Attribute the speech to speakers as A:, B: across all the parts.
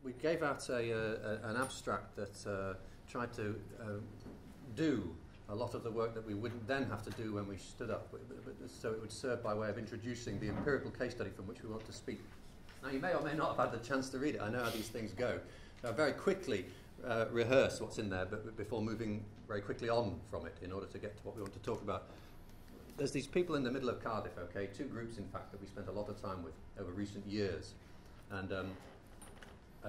A: we gave out an abstract that tried to do a lot of the work that we wouldn't then have to do when we stood up, so it would serve by way of introducing the empirical case study from which we want to speak. Now, you may or may not have had the chance to read it. I know how these things go. I'll very quickly rehearse what's in there, but before moving very quickly on from it in order to get to what we want to talk about. There's these people in the middle of Cardiff, okay, two groups, in fact, that we spent a lot of time with over recent years. And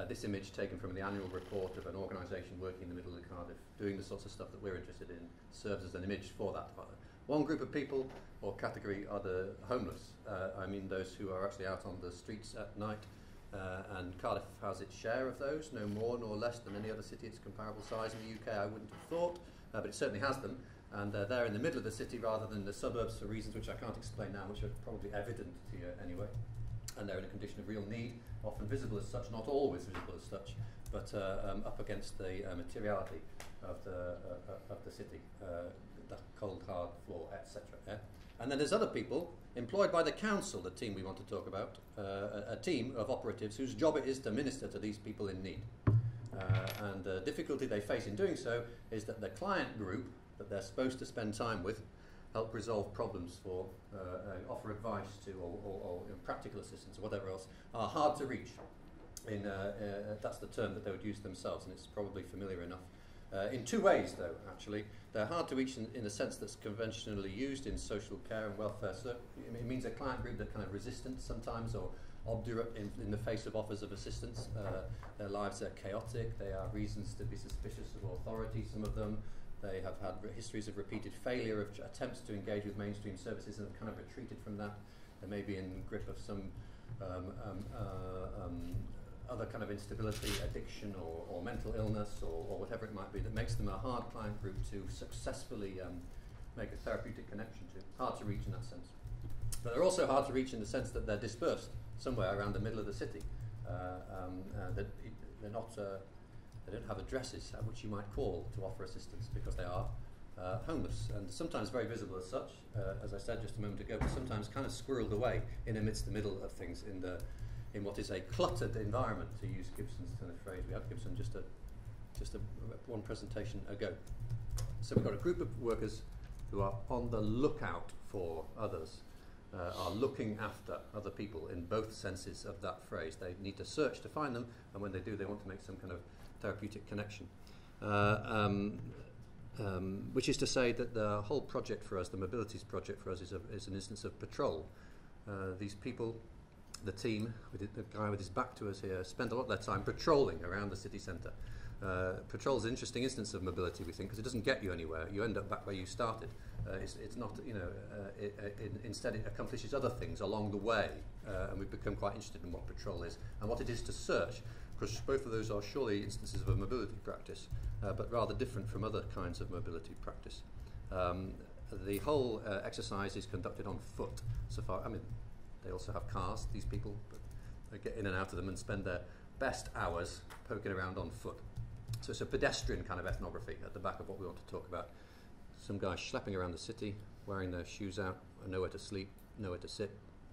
A: this image taken from the annual report of an organisation working in the middle of Cardiff, doing the sorts of stuff that we're interested in, serves as an image for that. One group of people, or category, are the homeless. I mean those who are actually out on the streets at night. And Cardiff has its share of those, no more nor less than any other city its comparable size in the UK, I wouldn't have thought, but it certainly has them. And they're in the middle of the city rather than the suburbs for reasons which I can't explain now, which are probably evident to you anyway. And they're in a condition of real need, often visible as such, not always visible as such, but up against the materiality of the city, the cold, hard floor, etc. Yeah? And then there's other people employed by the council, the team we want to talk about, a team of operatives whose job it is to minister to these people in need. And the difficulty they face in doing so is that the client group that they're supposed to spend time with help resolve problems for, offer advice to, or practical assistance or whatever else, are hard to reach. That's the term that they would use themselves, and it's probably familiar enough. In two ways, though, actually. They're hard to reach in the sense that's conventionally used in social care and welfare. So it means a client group that kind of resistant sometimes or obdurate in the face of offers of assistance. Their lives are chaotic. They have reasons to be suspicious of authority, some of them. They have had histories of repeated failure of attempts to engage with mainstream services and have kind of retreated from that. They may be in grip of some other kind of instability, addiction or mental illness or whatever it might be that makes them a hard client group to successfully make a therapeutic connection to. Hard to reach in that sense. But they're also hard to reach in the sense that they're dispersed somewhere around the middle of the city. That they're not... They don't have addresses at which you might call to offer assistance because they are homeless and sometimes very visible as such, as I said just a moment ago, but sometimes kind of squirreled away in amidst the middle of things in what is a cluttered environment, to use Gibson's kind of phrase. We had Gibson just one presentation ago. So we've got a group of workers who are on the lookout for others, are looking after other people in both senses of that phrase. They need to search to find them, and when they do, they want to make some kind of therapeutic connection. Which is to say that the whole project for us, the mobilities project for us, is an instance of patrol. These people, the team, the guy with his back to us here, spend a lot of their time patrolling around the city centre. Patrol is an interesting instance of mobility, we think, because it doesn't get you anywhere. You end up back where you started. It's not, instead it accomplishes other things along the way, and we've become quite interested in what patrol is and what it is to search, because both of those are surely instances of a mobility practice, but rather different from other kinds of mobility practice. The whole exercise is conducted on foot. So far, I mean, they also have cars, these people, but they get in and out of them and spend their best hours poking around on foot. So it's a pedestrian kind of ethnography at the back of what we want to talk about. Some guys schlepping around the city, wearing their shoes out, nowhere to sleep, nowhere to sit,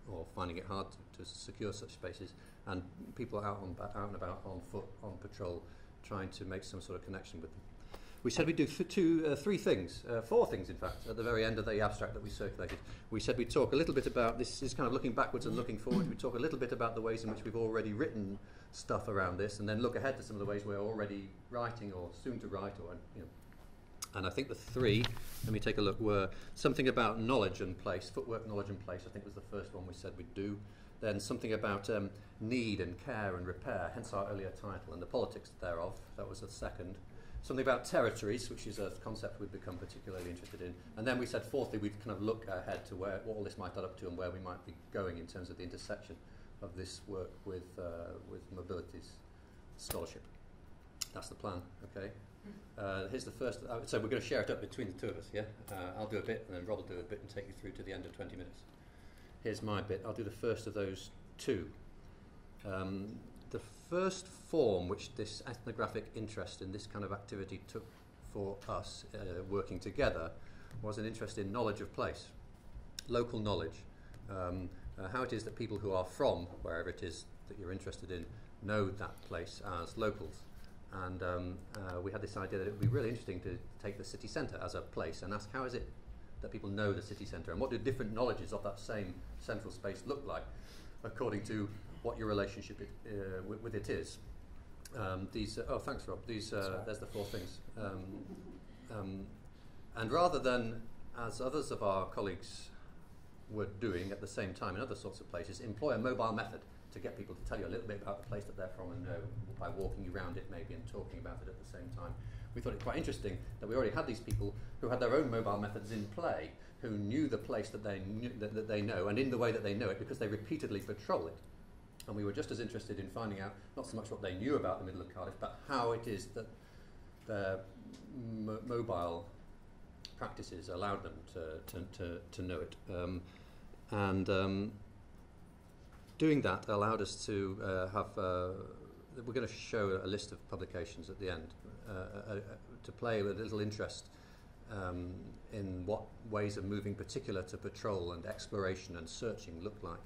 A: or finding it hard to secure such spaces, and people out and about on foot, on patrol, trying to make some sort of connection with them. We said we'd do three things, four things in fact, at the very end of the abstract that we circulated. We said we'd talk a little bit about, this is kind of looking backwards and looking forward, we'd talk a little bit about the ways in which we've already written stuff around this, and then look ahead to some of the ways we're already writing or soon to write, or And I think the three, let me take a look, were something about knowledge and place, footwork, knowledge and place, I think was the first one we said we'd do. Then something about need and care and repair, hence our earlier title, and the politics thereof, that was the second. Something about territories, which is a concept we've become particularly interested in. And then we said, fourthly, we'd kind of look ahead to what all this might add up to and where we might be going in terms of the intersection of this work with mobilities scholarship. That's the plan, okay? Here's the first, so we're going to share it up between the two of us, yeah? I'll do a bit, and then Rob will do a bit and take you through to the end of 20 minutes. Here's my bit. I'll do the first of those two. The first form which this ethnographic interest in this kind of activity took for us, working together, was an interest in knowledge of place, local knowledge, how it is that people who are from wherever it is that you're interested in know that place as locals. And we had this idea that it would be really interesting to take the city centre as a place and ask how is it that people know the city centre, and what do different knowledges of that same central space look like according to what your relationship with it is. Oh, thanks, Rob. There's the 4 things. And rather than, as others of our colleagues were doing at the same time in other sorts of places, employ a mobile method to get people to tell you a little bit about the place that they're from and know by walking you around it maybe and talking about it at the same time. We thought it quite interesting that we already had these people who had their own mobile methods in play, who knew the place that they knew, that they know, and in the way that they know it because they repeatedly patrol it. And we were just as interested in finding out not so much what they knew about the middle of Cardiff, but how it is that their mobile practices allowed them to know it. Doing that allowed us to have, we're going to show a list of publications at the end, to play with a little interest in what ways of moving particular to patrol and exploration and searching look like,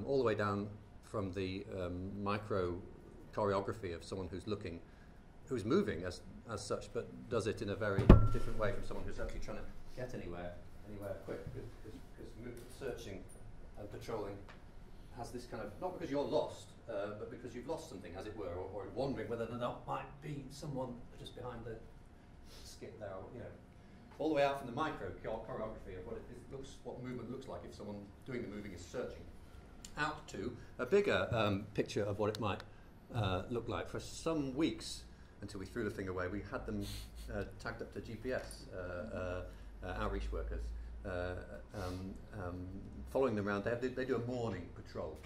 A: all the way down from the micro choreography of someone who's moving as such, but does it in a very different way from someone who's actually trying to get anywhere quick, because searching and patrolling has this kind of, not because you're lost, but because you've lost something, as it were, or wondering whether there might be someone just behind the skip there, or, all the way out from the micro choreography of what movement looks like if someone doing the moving is searching, out to a bigger picture of what it might look like. For some weeks, until we threw the thing away, we had them tagged up to GPS outreach workers, following them around. They do a morning patrol,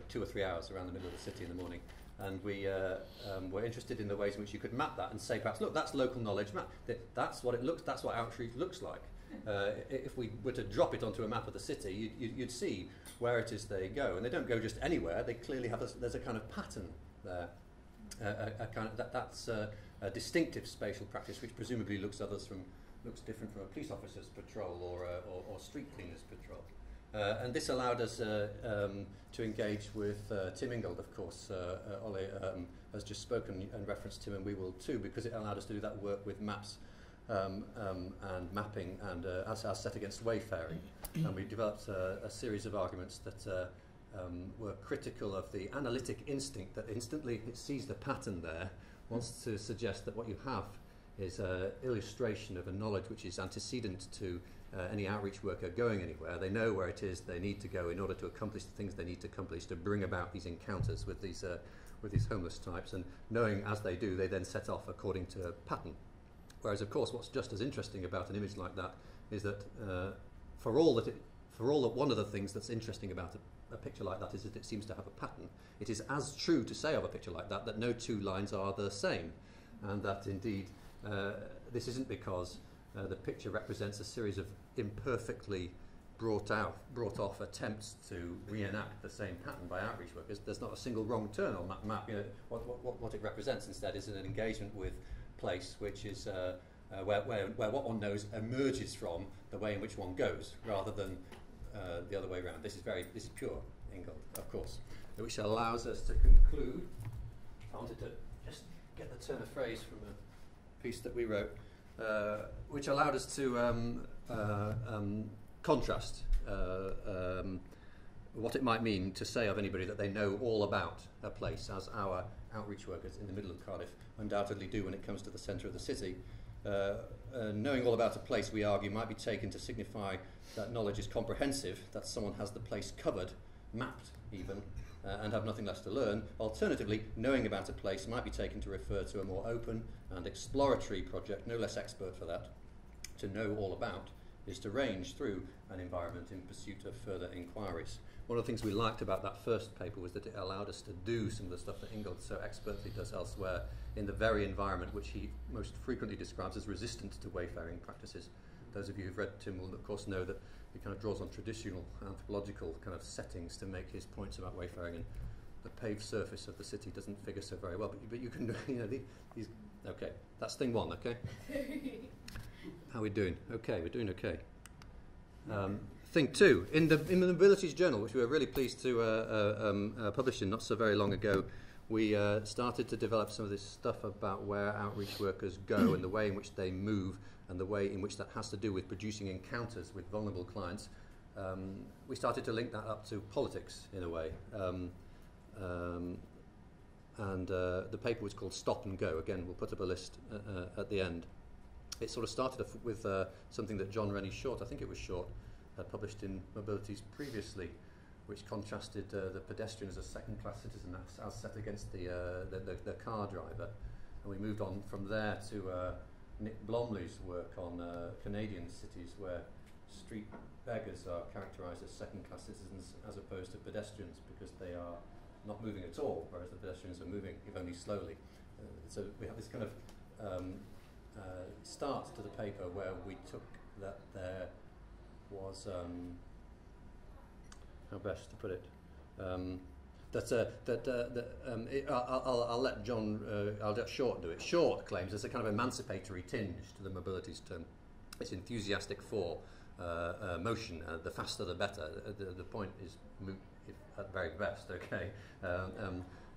A: 2 or 3 hours around the middle of the city in the morning, and we were interested in the ways in which you could map that and say, perhaps, look, that's local knowledge map. That's what it looks. That's what outreach looks like. If we were to drop it onto a map of the city, you'd see where it is they go, and they don't go just anywhere. They clearly have there's a kind of pattern there, that's a distinctive spatial practice, which presumably looks different from a police officer's patrol or street cleaner's patrol. And this allowed us to engage with Tim Ingold, of course. Ollie has just spoken and referenced Tim, and we will too, because it allowed us to do that work with maps and mapping and as set against wayfaring. And we developed a series of arguments that were critical of the analytic instinct that instantly it sees the pattern there, wants to suggest that what you have is an illustration of a knowledge which is antecedent to any outreach worker going anywhere. They know where it is they need to go in order to accomplish the things they need to accomplish to bring about these encounters with these homeless types, and knowing as they do, they then set off according to a pattern. Whereas, of course, what's just as interesting about an image like that is that one of the things that's interesting about a picture like that is that it seems to have a pattern. It is as true to say of a picture like that no 2 lines are the same, and that indeed this isn't because the picture represents a series of imperfectly brought off attempts to reenact the same pattern by outreach workers. There's not a single wrong turn on that map. What it represents instead is an engagement with place, which is where what one knows emerges from the way in which one goes, rather than the other way around. This is pure Ingold, of course, which allows us to conclude. I wanted to just get the turn of phrase from a piece that we wrote, which allowed us to contrast what it might mean to say of anybody that they know all about a place, as our outreach workers in the middle of Cardiff undoubtedly do when it comes to the centre of the city. Knowing all about a place, we argue, might be taken to signify that knowledge is comprehensive, that someone has the place covered, mapped even, and have nothing less to learn. Alternatively, knowing about a place might be taken to refer to a more open and exploratory project, no less expert for that. To know all about is to range through an environment in pursuit of further inquiries. One of the things we liked about that first paper was that it allowed us to do some of the stuff that Ingold so expertly does elsewhere in the very environment which he most frequently describes as resistant to wayfaring practices. Those of you who've read Tim will of course know that he kind of draws on traditional anthropological kind of settings to make his points about wayfaring, and the paved surface of the city doesn't figure so very well, but you can, these, okay, that's thing 1, okay? How are we doing? Okay, we're doing okay. thing too. In the Mobilities Journal, which we were really pleased to publish in not so very long ago, we started to develop some of this stuff about where outreach workers go and the way in which they move and the way in which that has to do with producing encounters with vulnerable clients. We started to link that up to politics in a way. And the paper was called Stop and Go. Again, we'll put up a list at the end. It sort of started with something that John Rennie Short, I think it was Short, had published in Mobilities previously, which contrasted the pedestrian as a second-class citizen as set against the car driver. And we moved on from there to Nick Blomley's work on Canadian cities where street beggars are characterised as second-class citizens as opposed to pedestrians because they are not moving at all, whereas the pedestrians are moving, if only slowly. So we have this kind of start to the paper where we took that there was, how best to put it, I'll let John, I'll let Short do it. Short claims there's a kind of emancipatory tinge to the mobilities term. It's enthusiastic for motion, the faster the better. The point is moot at very best, okay?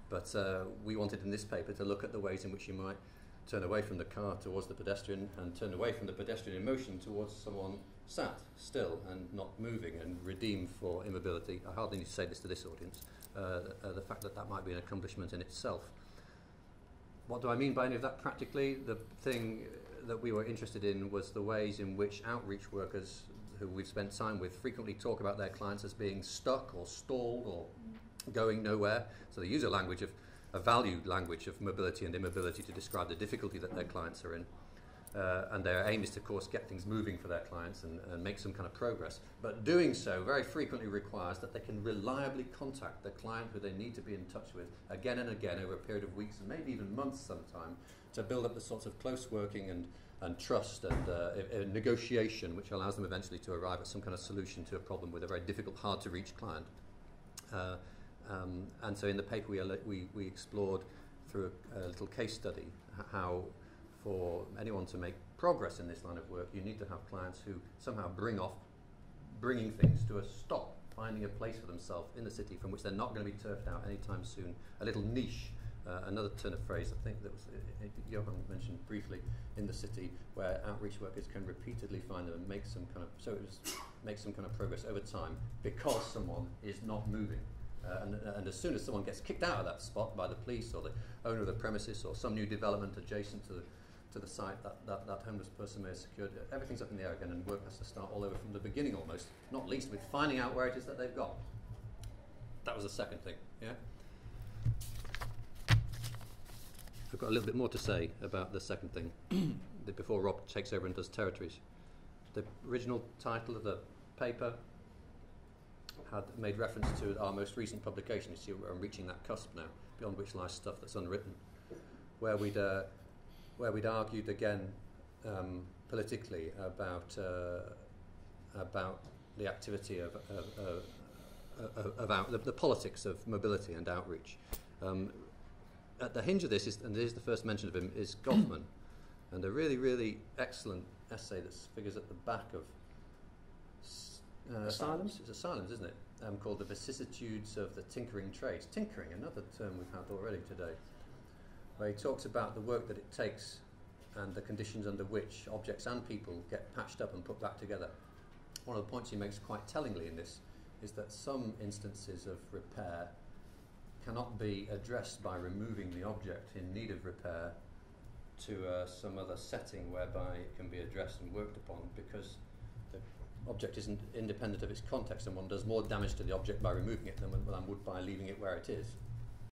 A: But we wanted in this paper to look at the ways in which you might turn away from the car towards the pedestrian and turn away from the pedestrian in motion towards someone sat still and not moving and redeem for immobility. I hardly need to say this to this audience, the fact that that might be an accomplishment in itself. What do I mean by any of that practically? The thing that we were interested in was the ways in which outreach workers who we've spent time with frequently talk about their clients as being stuck or stalled or going nowhere. So they use a language of a valued language of mobility and immobility to describe the difficulty that their clients are in. And their aim is to, of course, get things moving for their clients and make some kind of progress. But doing so very frequently requires that they can reliably contact the client who they need to be in touch with again and again over a period of weeks and maybe even months sometime to build up the sorts of close working and trust and negotiation which allows them eventually to arrive at some kind of solution to a problem with a very difficult, hard to reach client. And so in the paper we explored through a little case study how for anyone to make progress in this line of work you need to have clients who somehow bringing things to a stop, finding a place for themselves in the city from which they're not going to be turfed out anytime soon, a little niche. Another turn of phrase I think that was Johan mentioned briefly in the city where outreach workers can repeatedly find them and make some kind of progress over time because someone is not moving. And as soon as someone gets kicked out of that spot by the police or the owner of the premises or some new development adjacent to the site that homeless person may have secured, everything's up in the air again and work has to start all over from the beginning almost, not least with finding out where it is that they've got. That was the second thing, yeah? I've got a little bit more to say about the second thing before Rob takes over and does territories. The original title of the paper had made reference to our most recent publication. You see, I'm reaching that cusp now, beyond which lies stuff that's unwritten, where we'd argued again politically about the activity of the politics of mobility and outreach. At the hinge of this is, and this is the first mention of him, is Goffman, and a really, really excellent essay that figures at the back of Asylums? It's Asylums, isn't it? Called The Vicissitudes of the Tinkering Trades. Tinkering, another term we've had already today, where he talks about the work that it takes and the conditions under which objects and people get patched up and put back together. One of the points he makes quite tellingly in this is that some instances of repair cannot be addressed by removing the object in need of repair to some other setting whereby it can be addressed and worked upon, because the object isn't independent of its context and one does more damage to the object by removing it than one would by leaving it where it is.